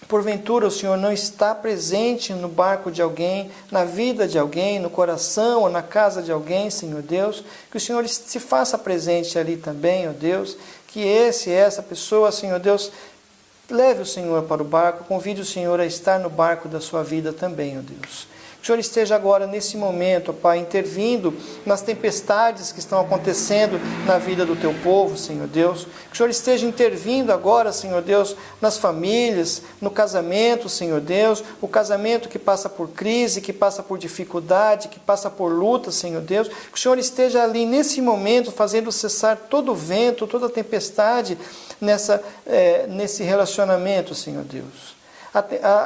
porventura o Senhor não está presente no barco de alguém, na vida de alguém, no coração ou na casa de alguém, Senhor Deus, que o Senhor se faça presente ali também, ó Deus, que essa pessoa, Senhor Deus, leve o Senhor para o barco, convide o Senhor a estar no barco da sua vida também, ó Deus. Que o Senhor esteja agora, nesse momento, ó Pai, intervindo nas tempestades que estão acontecendo na vida do Teu povo, Senhor Deus. Que o Senhor esteja intervindo agora, Senhor Deus, nas famílias, no casamento, Senhor Deus. O casamento que passa por crise, que passa por dificuldade, que passa por luta, Senhor Deus. Que o Senhor esteja ali, nesse momento, fazendo cessar todo o vento, toda a tempestade nesse relacionamento, Senhor Deus.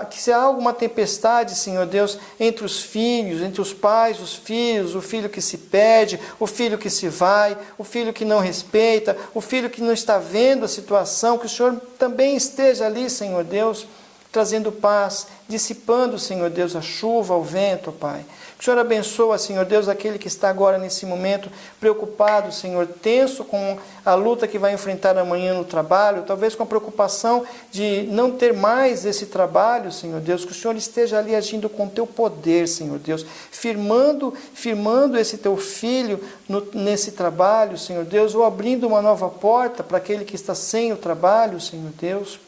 Que se há alguma tempestade, Senhor Deus, entre os filhos, entre os pais, os filhos, o filho que se perde, o filho que se vai, o filho que não respeita, o filho que não está vendo a situação, que o Senhor também esteja ali, Senhor Deus, trazendo paz, dissipando, Senhor Deus, a chuva, o vento, Pai. Que o Senhor abençoa, Senhor Deus, aquele que está agora nesse momento preocupado, Senhor, tenso com a luta que vai enfrentar amanhã no trabalho, talvez com a preocupação de não ter mais esse trabalho, Senhor Deus, que o Senhor esteja ali agindo com Teu poder, Senhor Deus, firmando esse Teu filho nesse trabalho, Senhor Deus, ou abrindo uma nova porta para aquele que está sem o trabalho, Senhor Deus.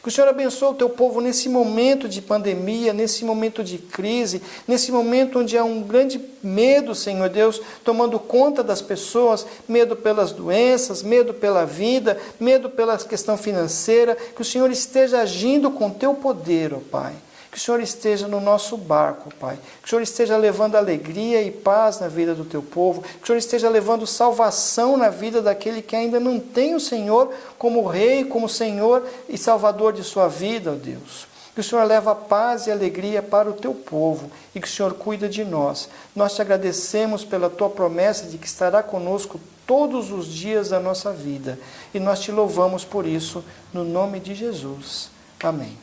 Que o Senhor abençoe o Teu povo nesse momento de pandemia, nesse momento de crise, nesse momento onde há um grande medo, Senhor Deus, tomando conta das pessoas, medo pelas doenças, medo pela vida, medo pela questão financeira. Que o Senhor esteja agindo com Teu poder, ó Pai. Que o Senhor esteja no nosso barco, Pai. Que o Senhor esteja levando alegria e paz na vida do Teu povo. Que o Senhor esteja levando salvação na vida daquele que ainda não tem o Senhor como Rei, como Senhor e Salvador de sua vida, ó Deus. Que o Senhor leva paz e alegria para o Teu povo e que o Senhor cuida de nós. Nós Te agradecemos pela Tua promessa de que estará conosco todos os dias da nossa vida. E nós Te louvamos por isso, no nome de Jesus. Amém.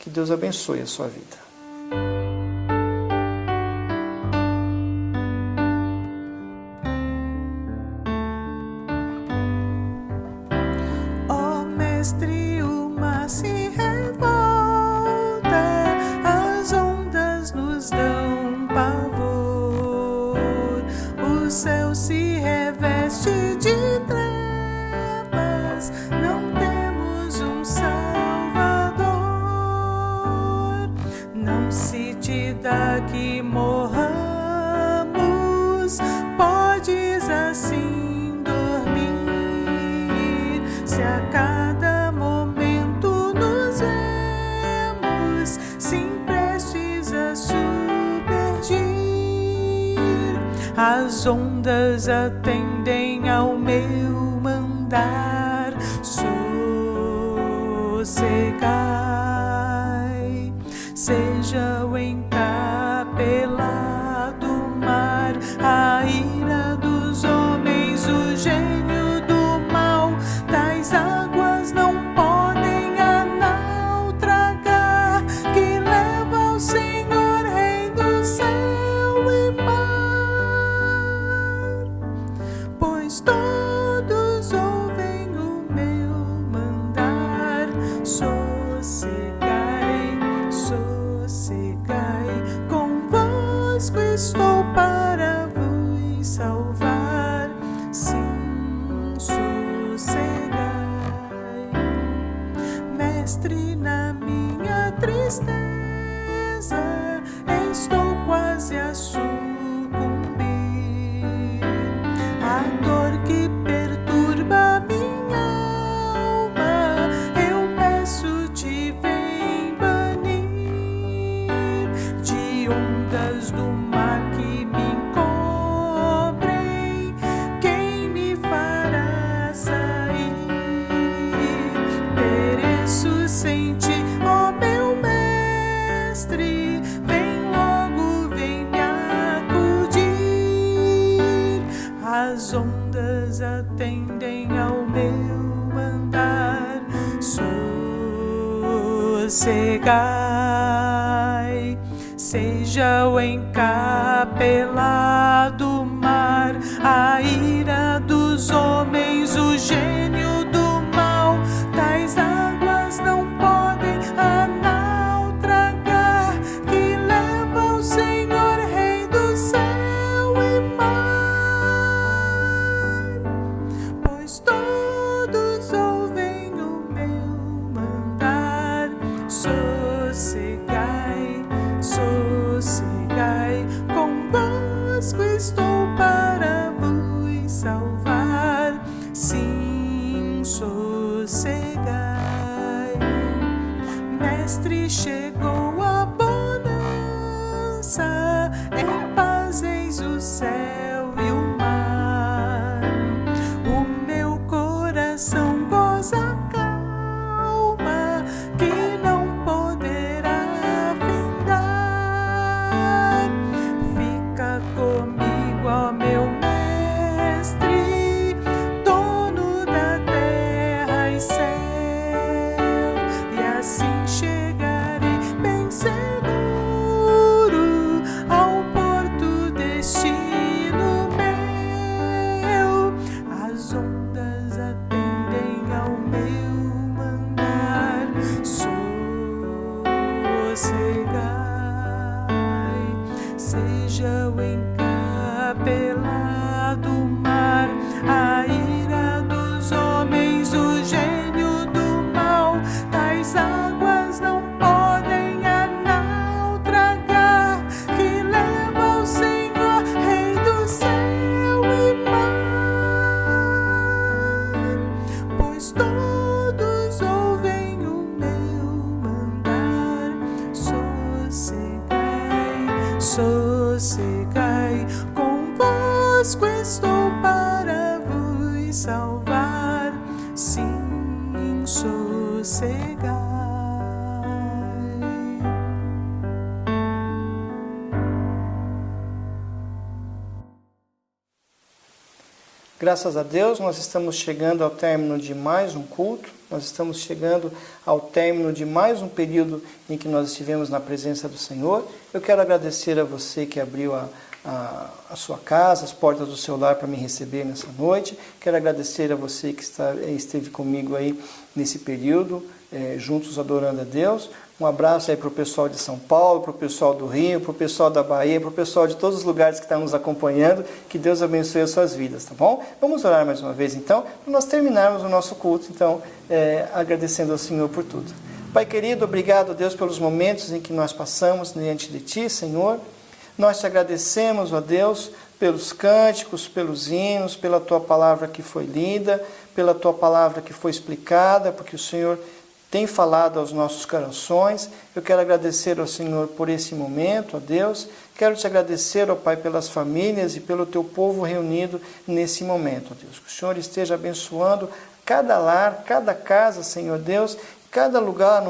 Que Deus abençoe a sua vida. Ó Mestre, o mar se revolta, as ondas nos dão pavor, o céu se reveste de trevas, não temos um Salvador. Não se te dá que morramos, podes assim as ondas atendem ao meu mandar. Sossegai, seja o encapelado mar, a ira dos homens, o gênio do mal, tais águas não podem a nau tragar, que leva ao Senhor, Rei do céu e mar, pois todos ouvem o meu mandar. Sossegai, sossegai, convosco estou para vos salvar. Sim, sossegai, Mestre, na minha tristeza estou quase a sucumbir. A dor que perturba minha alma, eu peço-te, vem banir de ondas do mar que me encobrem. Quem me fará sair? Pereço sem ti, ó meu Mestre, vem logo, vem me acudir. As ondas atendem ao meu mandar. Sossegai, seja o encapelado mar, a ira dos homens, o gênio do mal, tais águas não podem a nau tragar, que leva ao Senhor, Rei do céu e mar, pois todos ouvem o meu mandar. Sossegai, sossegai, convosco estou para vos salvar. Sim, sossegai, Mestre, chegou a bonança, em paz eis o céu e o mar. O meu coração goza a calma, que não poderá findar. Fica comigo, ó meu Mestre, dono da terra e céu, e assim chegarei bem seguro ao porto, destino meu. As ondas atendem ao meu mandar. Sossegai, seja o encapelado mar, a ira dos homens, o gênio do mal, tais águas não podem a nau tragar, que leva ao Senhor, Rei do céu e mar, pois todos ouvem o meu mandar. Sossegai, sossegai, convosco estou para vos salvar. Sim, sossegai. Graças a Deus, nós estamos chegando ao término de mais um culto, nós estamos chegando ao término de mais um período em que nós estivemos na presença do Senhor. Eu quero agradecer a você que abriu a sua casa, as portas do seu lar para me receber nessa noite. Quero agradecer a você que esteve comigo aí nesse período, juntos adorando a Deus. Um abraço aí para o pessoal de São Paulo, para o pessoal do Rio, para o pessoal da Bahia, para o pessoal de todos os lugares que estão nos acompanhando. Que Deus abençoe as suas vidas, tá bom? Vamos orar mais uma vez, então, para nós terminarmos o nosso culto, então, agradecendo ao Senhor por tudo. Pai querido, obrigado, Deus, pelos momentos em que nós passamos diante de Ti, Senhor. Nós te agradecemos, ó Deus, pelos cânticos, pelos hinos, pela Tua palavra que foi lida, pela Tua palavra que foi explicada, porque o Senhor tem falado aos nossos corações. Eu quero agradecer ao Senhor por esse momento, a Deus. Quero te agradecer, ó Pai, pelas famílias e pelo teu povo reunido nesse momento, ó Deus. Que o Senhor esteja abençoando cada lar, cada casa, Senhor Deus, cada lugar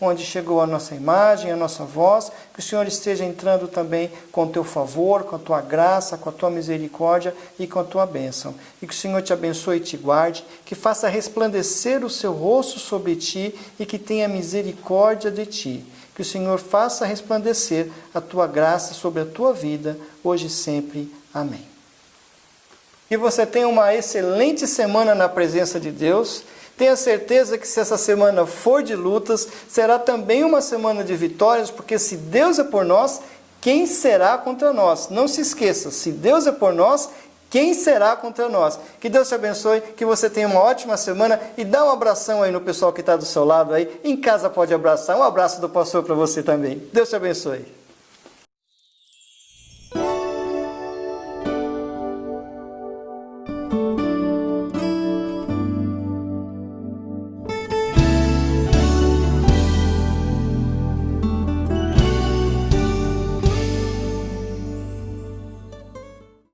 onde chegou a nossa imagem, a nossa voz, que o Senhor esteja entrando também com o teu favor, com a tua graça, com a tua misericórdia e com a tua bênção. E que o Senhor te abençoe e te guarde, que faça resplandecer o seu rosto sobre ti e que tenha misericórdia de ti. Que o Senhor faça resplandecer a tua graça sobre a tua vida, hoje e sempre. Amém. Que você tenha uma excelente semana na presença de Deus. Tenha certeza que se essa semana for de lutas, será também uma semana de vitórias, porque se Deus é por nós, quem será contra nós? Não se esqueça, se Deus é por nós, quem será contra nós? Que Deus te abençoe, que você tenha uma ótima semana e dá um abração aí no pessoal que está do seu lado aí. Em casa pode abraçar. Um abraço do pastor para você também. Deus te abençoe.